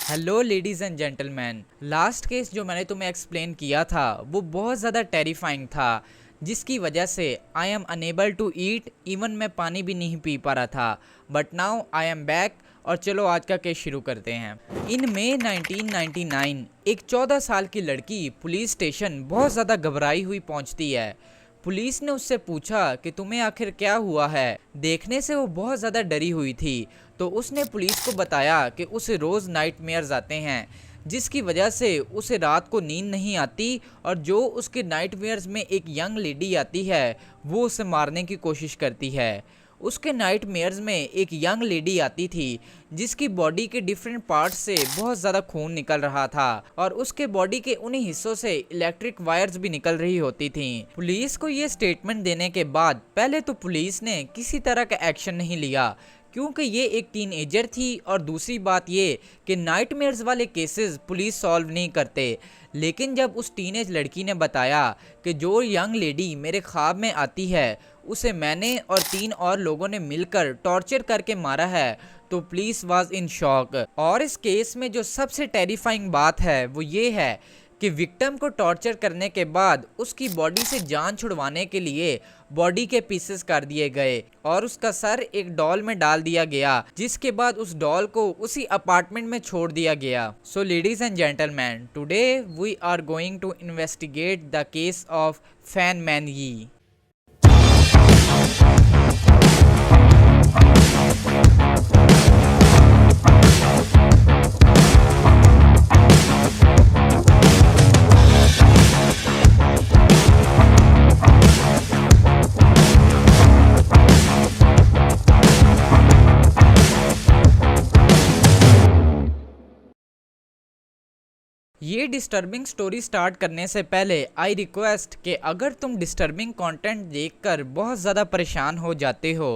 Hello ladies and gentleman. Last case जो मैंने तुम्हें एक्सप्लेन किया था वो बहुत ज़्यादा टेरिफाइंग था, जिसकी वजह से I am unable to eat, even मैं पानी भी नहीं पी पा रहा था। But now I am back और चलो आज का केस शुरू करते हैं। इन मई 1999 एक 14 साल की लड़की पुलिस स्टेशन बहुत ज़्यादा घबराई हुई पहुंचती है। पुलिस ने उससे पूछा कि तुम्हें आखिर क्या हुआ है। देखने से वो बहुत ज़्यादा डरी हुई थी, तो उसने पुलिस को बताया कि उसे रोज़ नाइटमेयर्स आते हैं, जिसकी वजह से उसे रात को नींद नहीं आती और जो उसके नाइटमेयर्स में एक यंग लेडी आती है वो उसे मारने की कोशिश करती है। उसके नाइटमेयर्स में एक यंग लेडी आती थी जिसकी बॉडी के डिफरेंट पार्ट्स से बहुत ज़्यादा खून निकल रहा था और उसके बॉडी के उन्हीं हिस्सों से इलेक्ट्रिक वायर्स भी निकल रही होती थी। पुलिस को ये स्टेटमेंट देने के बाद पहले तो पुलिस ने किसी तरह का एक्शन नहीं लिया, क्योंकि ये एक टीनएजर थी और दूसरी बात ये कि नाइटमेयर्स वाले केसेस पुलिस सॉल्व नहीं करते। लेकिन जब उस टीनेज लड़की ने बताया कि जो यंग लेडी मेरे ख्वाब में आती है उसे मैंने और 3 और लोगों ने मिलकर टॉर्चर करके मारा है, तो पुलिस वाज इन शॉक। और इस केस में जो सबसे टेरिफाइंग बात है वो ये है कि विक्टिम को टॉर्चर करने के बाद उसकी बॉडी से जान छुड़वाने के लिए बॉडी के पीसेस कर दिए गए और उसका सर एक डॉल में डाल दिया गया, जिसके बाद उस डॉल को उसी अपार्टमेंट में छोड़ दिया गया। So ladies and gentleman, today we are going to investigate the case of Fan Man Yee. ये डिस्टर्बिंग स्टोरी स्टार्ट करने से पहले आई रिक्वेस्ट कि अगर तुम डिस्टर्बिंग कंटेंट देखकर बहुत ज़्यादा परेशान हो जाते हो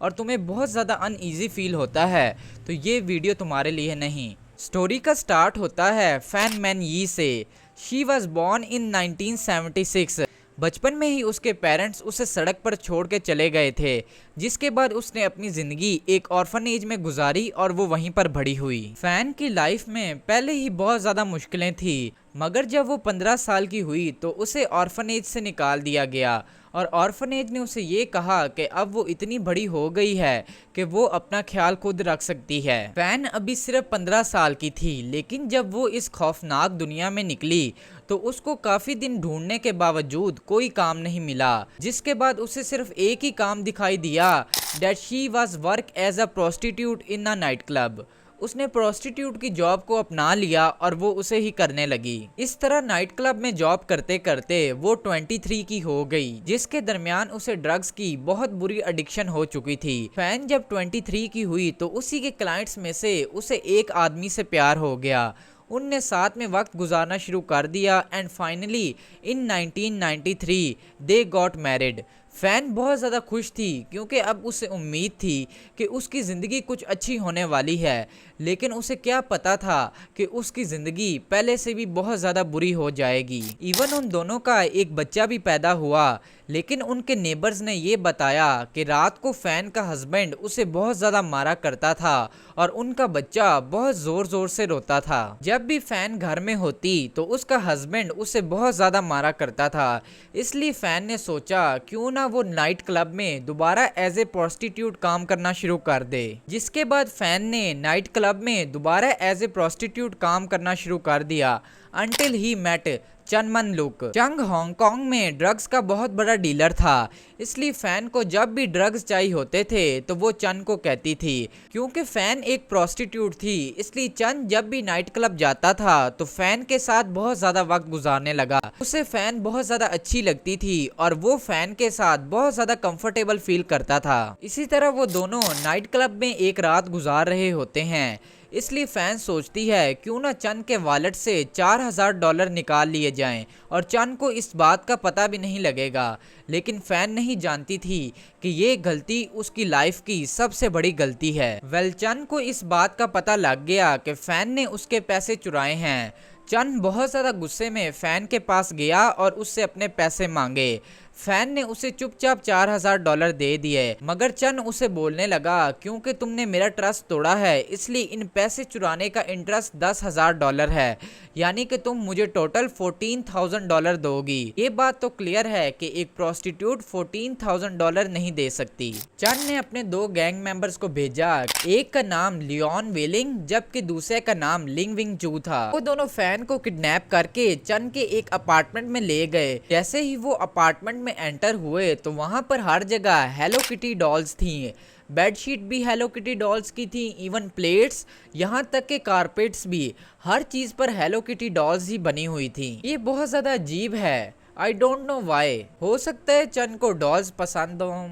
और तुम्हें बहुत ज़्यादा अनईजी फील होता है तो ये वीडियो तुम्हारे लिए नहीं। स्टोरी का स्टार्ट होता है फैन मैन यी से। She was born in 1976। बचपन में ही उसके पेरेंट्स उसे सड़क पर छोड़ के चले गए थे, जिसके बाद उसने अपनी ज़िंदगी एक ऑर्फनेज में गुजारी और वो वहीं पर बड़ी हुई। फैन की लाइफ में पहले ही बहुत ज़्यादा मुश्किलें थी, मगर जब वो 15 साल की हुई तो उसे ऑर्फनेज से निकाल दिया गया और ऑर्फनेज ने उसे ये कहा कि अब वो इतनी बड़ी हो गई है कि वो अपना ख्याल खुद रख सकती है। फैन अभी सिर्फ 15 साल की थी, लेकिन जब वो इस खौफनाक दुनिया में निकली तो उसको काफ़ी दिन ढूंढने के बावजूद कोई काम नहीं मिला, जिसके बाद उसे सिर्फ एक ही काम दिखाई दिया, that she was work as a prostitute in a night club. उसने प्रोस्टिट्यूट की जॉब को अपना लिया और वो उसे ही करने लगी। इस तरह नाइट क्लब में जॉब करते करते वो 23 की हो गई, जिसके दरमियान उसे ड्रग्स की बहुत बुरी एडिक्शन हो चुकी थी। फैन जब 23 की हुई तो उसी के क्लाइंट्स में से उसे एक आदमी से प्यार हो गया। उनने साथ में वक्त गुजारना शुरू कर दिया and finally in 1993 they got married. Fan बहुत ज़्यादा खुश थी क्योंकि अब उसे उम्मीद थी कि उसकी ज़िंदगी कुछ अच्छी होने वाली है, लेकिन उसे क्या पता था कि उसकी ज़िंदगी पहले से भी बहुत ज़्यादा बुरी हो जाएगी। इवन उन दोनों का एक बच्चा भी पैदा हुआ, लेकिन उनके नेबर्स ने ये बताया कि रात को फैन का हस्बैंड उसे बहुत ज़्यादा मारा करता था और उनका बच्चा बहुत ज़ोर ज़ोर से रोता था। जब भी फैन घर में होती तो उसका हस्बैंड उसे बहुत ज़्यादा मारा करता था, इसलिए फैन ने सोचा क्यों ना वो नाइट क्लब में दोबारा एज ए प्रोस्टिट्यूट काम करना शुरू कर दे। जिसके बाद फैन ने नाइट क्लब में दोबारा एज ए प्रोस्टिट्यूट काम करना शुरू कर दिया अंटिल ही मेट चनमन लुक। चंग हांगकांग में ड्रग्स का बहुत बड़ा डीलर था, इसलिए फैन को जब भी ड्रग्स चाहिए होते थे तो वो चन को कहती थी। क्योंकि फैन एक प्रोस्टिट्यूट थी, इसलिए चन जब भी नाइट क्लब जाता था तो फैन के साथ बहुत ज़्यादा वक्त गुजारने लगा। उसे फैन बहुत ज़्यादा अच्छी लगती थी और वो फैन के साथ बहुत ज़्यादा कंफर्टेबल फील करता था। इसी तरह वो दोनों नाइट क्लब में एक रात गुजार रहे होते हैं, इसलिए फैन सोचती है क्यों ना चन के वॉलेट से $4000 निकाल लिए जाएं और चन को इस बात का पता भी नहीं लगेगा। लेकिन फैन नहीं जानती थी कि ये गलती उसकी लाइफ की सबसे बड़ी गलती है। चन को इस बात का पता लग गया कि फैन ने उसके पैसे चुराए हैं। चन बहुत ज़्यादा गुस्से में फैन के पास गया और उससे अपने पैसे मांगे। फैन ने उसे चुपचाप $4000 दे दिए, मगर चन उसे बोलने लगा, क्योंकि तुमने मेरा ट्रस्ट तोड़ा है इसलिए इन पैसे चुराने का इंटरेस्ट $10,000 है, यानी कि तुम मुझे टोटल $14,000 दोगी। ये बात तो क्लियर है कि एक प्रोस्टिट्यूट $14,000 नहीं दे सकती। चन ने अपने 2 गैंग मेंबर्स को भेजा, एक का नाम लियोन वेलिंग जबकि दूसरे का नाम लिंग विंग चू था। वो दोनों फैन को किडनैप करके चन के एक अपार्टमेंट में ले गए। जैसे ही वो अपार्टमेंट में एंटर हुए तो वहां पर हर जगह हेलो किटी डॉल्स थी। बेडशीट भी हेलो किटी डॉल्स की थी, इवन प्लेट्स, यहाँ तक के कारपेट्स भी, हर चीज पर हेलो किटी डॉल्स ही बनी हुई थी। ये बहुत ज्यादा अजीब है, आई डोंट नो वाई। हो सकता है चन को डॉल्स पसंद हो,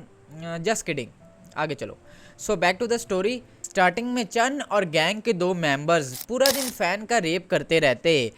जस्ट किडिंग। आगे चलो। So back to the story. Starting में चन और गैंग के 2 मेंबर्स पूरा दिन फैन का रेप करते रहते।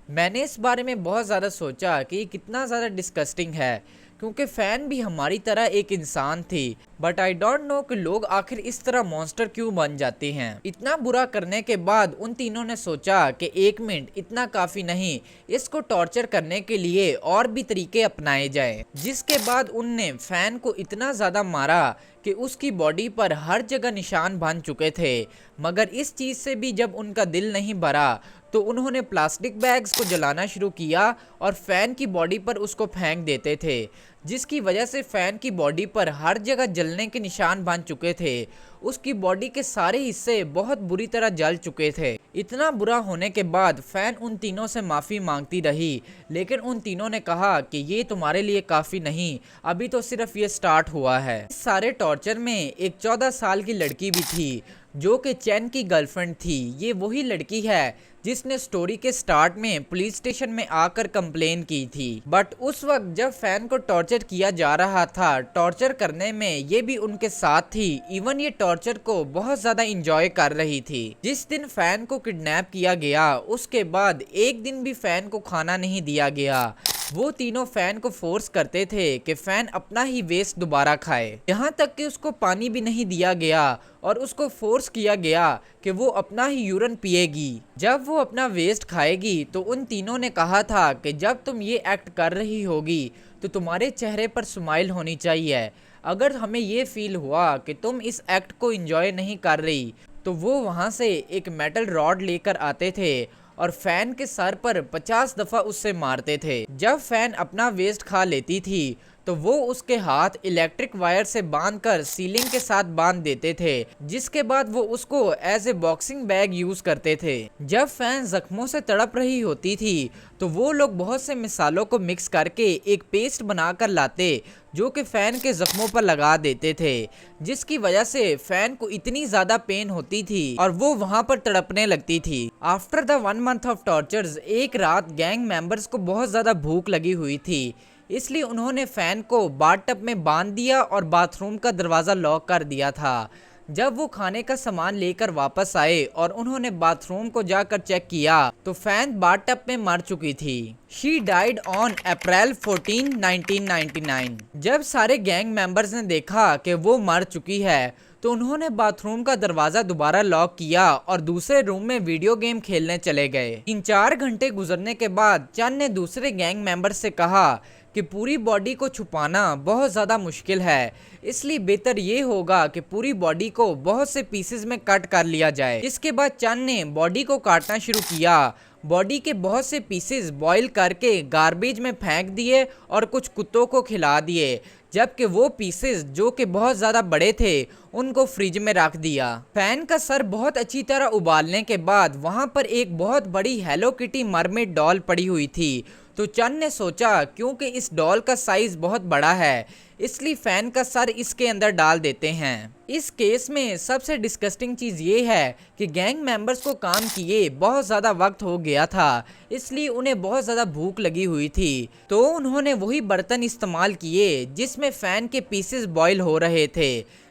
मैंने इस बारे में बहुत ज़्यादा सोचा कि ये कितना ज़्यादा डिस्कस्टिंग है, क्योंकि फ़ैन भी हमारी तरह एक इंसान थी। बट आई डोंट नो कि लोग आखिर इस तरह मॉन्स्टर क्यों बन जाते हैं। इतना बुरा करने के बाद उन तीनों ने सोचा कि 1 मिनट इतना काफ़ी नहीं, इसको टॉर्चर करने के लिए और भी तरीके अपनाए जाएं। जिसके बाद उनने फ़ैन को इतना ज़्यादा मारा कि उसकी बॉडी पर हर जगह निशान बन चुके थे। मगर इस चीज़ से भी जब उनका दिल नहीं भरा तो उन्होंने प्लास्टिक बैग्स को जलाना शुरू किया और फैन की बॉडी पर उसको फेंक देते थे, जिसकी वजह से फैन की बॉडी पर हर जगह जलने के निशान बन चुके थे। उसकी बॉडी के सारे हिस्से बहुत बुरी तरह जल चुके थे। इतना बुरा होने के बाद फैन उन तीनों से माफ़ी मांगती रही, लेकिन उन तीनों ने कहा कि ये तुम्हारे लिए काफ़ी नहीं, अभी तो सिर्फ ये स्टार्ट हुआ है। इस सारे टॉर्चर में एक 14 साल की लड़की भी थी जो कि चैन की गर्लफ्रेंड थी। ये वही लड़की है जिसने स्टोरी के स्टार्ट में पुलिस स्टेशन में आकर कंप्लेन की थी। बट उस वक्त जब फैन को टॉर्चर किया जा रहा था, टॉर्चर करने में ये भी उनके साथ थी। इवन ये टॉर्चर को बहुत ज्यादा इंजॉय कर रही थी। जिस दिन फैन को किडनैप किया गया उसके बाद एक दिन भी फैन को खाना नहीं दिया गया। वो तीनों फैन को फोर्स करते थे कि फैन अपना ही वेस्ट दोबारा खाए, यहाँ तक कि उसको पानी भी नहीं दिया गया और उसको फोर्स किया गया कि वो अपना ही यूरिन पिएगी जब वो अपना वेस्ट खाएगी। तो उन तीनों ने कहा था कि जब तुम ये एक्ट कर रही होगी तो तुम्हारे चेहरे पर स्माइल होनी चाहिए। अगर हमें ये फील हुआ कि तुम इस एक्ट को एंजॉय नहीं कर रही तो वो वहाँ से एक मेटल रॉड लेकर आते थे और फैन के सर पर 50 दफा उससे मारते थे। जब फैन अपना वेस्ट खा लेती थी तो वो उसके हाथ इलेक्ट्रिक वायर से बांधकर सीलिंग के साथ बांध देते थे, जिसके बाद वो उसको as a boxing bag use करते थे। जब फैन जख्मों से तड़प रही होती थी तो वो लोग बहुत से मिसालों को मिक्स करके एक पेस्ट बनाकर लाते जो कि फैन के जख्मों पर लगा देते थे, जिसकी वजह से फैन को इतनी ज्यादा पेन होती थी और वो वहां पर तड़पने लगती थी। After the 1 month of tortures, एक रात गैंग मेंबर्स को बहुत ज्यादा भूख लगी हुई थी, इसलिए उन्होंने फैन को बाथटब में बांध दिया और बाथरूम का दरवाजा लॉक कर दिया था। जब वो खाने का सामान लेकर वापस आए और उन्होंने बाथरूम को जाकर चेक किया तो फैन बाथटब में मर चुकी थी। She died on April 14, 1999। जब सारे गैंग मेंबर्स ने देखा कि वो मर चुकी है तो उन्होंने बाथरूम का दरवाजा दोबारा लॉक किया और दूसरे रूम में वीडियो गेम खेलने चले गए। 3-4 घंटे गुजरने के बाद चंद ने दूसरे गैंग मेंबर से कहा कि पूरी बॉडी को छुपाना बहुत ज़्यादा मुश्किल है, इसलिए बेहतर ये होगा कि पूरी बॉडी को बहुत से पीसेस में कट कर लिया जाए। इसके बाद चंद ने बॉडी को काटना शुरू किया। बॉडी के बहुत से पीसेस बॉईल करके गार्बेज में फेंक दिए और कुछ कुत्तों को खिला दिए, जबकि वो पीसेस जो कि बहुत ज़्यादा बड़े थे उनको फ्रिज में रख दिया। फैन का सर बहुत अच्छी तरह उबालने के बाद वहाँ पर एक बहुत बड़ी हेलो किटी मरमेड डॉल पड़ी हुई थी। तो चंद ने सोचा क्योंकि इस डॉल का साइज बहुत बड़ा है इसलिए फैन का सर इसके अंदर डाल देते हैं। इस केस में सबसे डिस्गस्टिंग चीज़ ये है कि गैंग मेंबर्स को काम किए बहुत ज़्यादा वक्त हो गया था, इसलिए उन्हें बहुत ज़्यादा भूख लगी हुई थी। तो उन्होंने वही बर्तन इस्तेमाल किए जिसमें फ़ैन के पीसेस बॉईल हो रहे थे।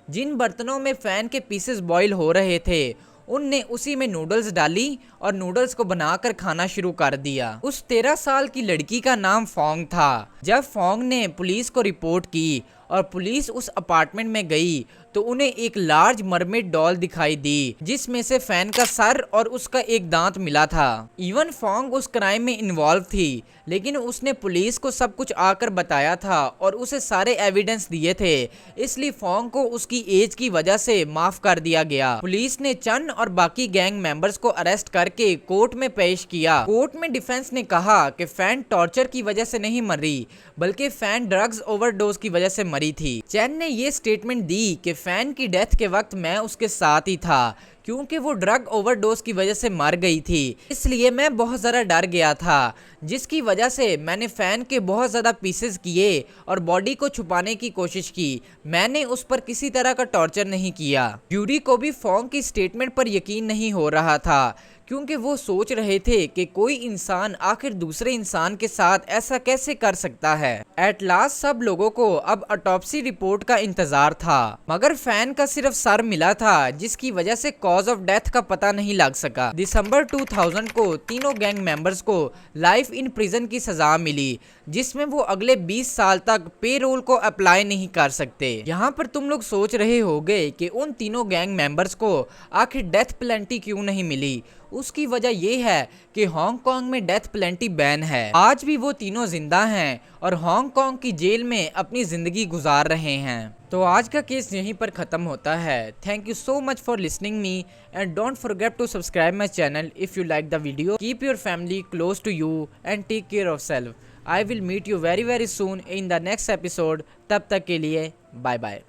जिन बर्तनों में फ़ैन के पीसेस बॉईल हो रहे थे उनने उसी में नूडल्स डाली और नूडल्स को बनाकर खाना शुरू कर दिया। उस 13 साल की लड़की का नाम फोंग था। जब फोंग ने पुलिस को रिपोर्ट की और पुलिस उस अपार्टमेंट में गई तो उन्हें एक लार्ज मरमेड डॉल दिखाई दी जिसमें से फैन का सर और उसका एक दांत मिला था। इवन फोंग उस क्राइम में इन्वॉल्व थी, लेकिन उसने पुलिस को सब कुछ आकर बताया था और उसे सारे एविडेंस दिए थे, इसलिए फोंग को उसकी एज की वजह से माफ कर दिया गया। पुलिस ने चन और बाकी गैंग मेंबर्स को अरेस्ट करके कोर्ट में पेश किया। कोर्ट में डिफेंस ने कहा कि फैन टॉर्चर की वजह से नहीं मरी, बल्कि फैन ड्रग्स ओवरडोज की वजह से मरी थी। चैन ने ये स्टेटमेंट दी कि फैन की डेथ के वक्त मैं उसके साथ ही था, क्योंकि वो ड्रग ओवरडोज की वजह से मर गई थी, इसलिए मैं बहुत ज़्यादा डर गया था, जिसकी वजह से मैंने फैन के बहुत ज़्यादा पीसेस किए और बॉडी को छुपाने की कोशिश की। मैंने उस पर किसी तरह का टॉर्चर नहीं किया। ज्यूरी को भी फोंग की स्टेटमेंट पर यकीन नहीं हो रहा था, क्योंकि वो सोच रहे थे कि कोई इंसान आखिर दूसरे इंसान के साथ ऐसा कैसे कर सकता है। एट लास्ट सब लोगों को अब ऑटोप्सी रिपोर्ट का इंतजार था, मगर फैन का सिर्फ सर मिला था, जिसकी वजह से कॉज ऑफ डेथ का पता नहीं लग सका। दिसंबर 2000 को तीनों गैंग मेंबर्स को लाइफ इन प्रिजन की सजा मिली, जिसमें वो अगले 20 साल तक पे रोल को अप्लाई नहीं कर सकते। यहाँ पर तुम लोग सोच रहे होगे कि उन तीनों गैंग मेंबर्स को आखिर डेथ पेनल्टी क्यों नहीं मिली। उसकी वजह यह है कि हांगकांग में डेथ पेनल्टी बैन है। आज भी वो तीनों जिंदा हैं और हांगकांग की जेल में अपनी जिंदगी गुजार रहे हैं। तो आज का केस यहीं पर खत्म होता है। Thank you so much for listening me and don't forget to subscribe my channel if you like the video. Keep your family close to you and take care of self. I will meet you very very soon in the next episode. तब तक के लिए bye bye.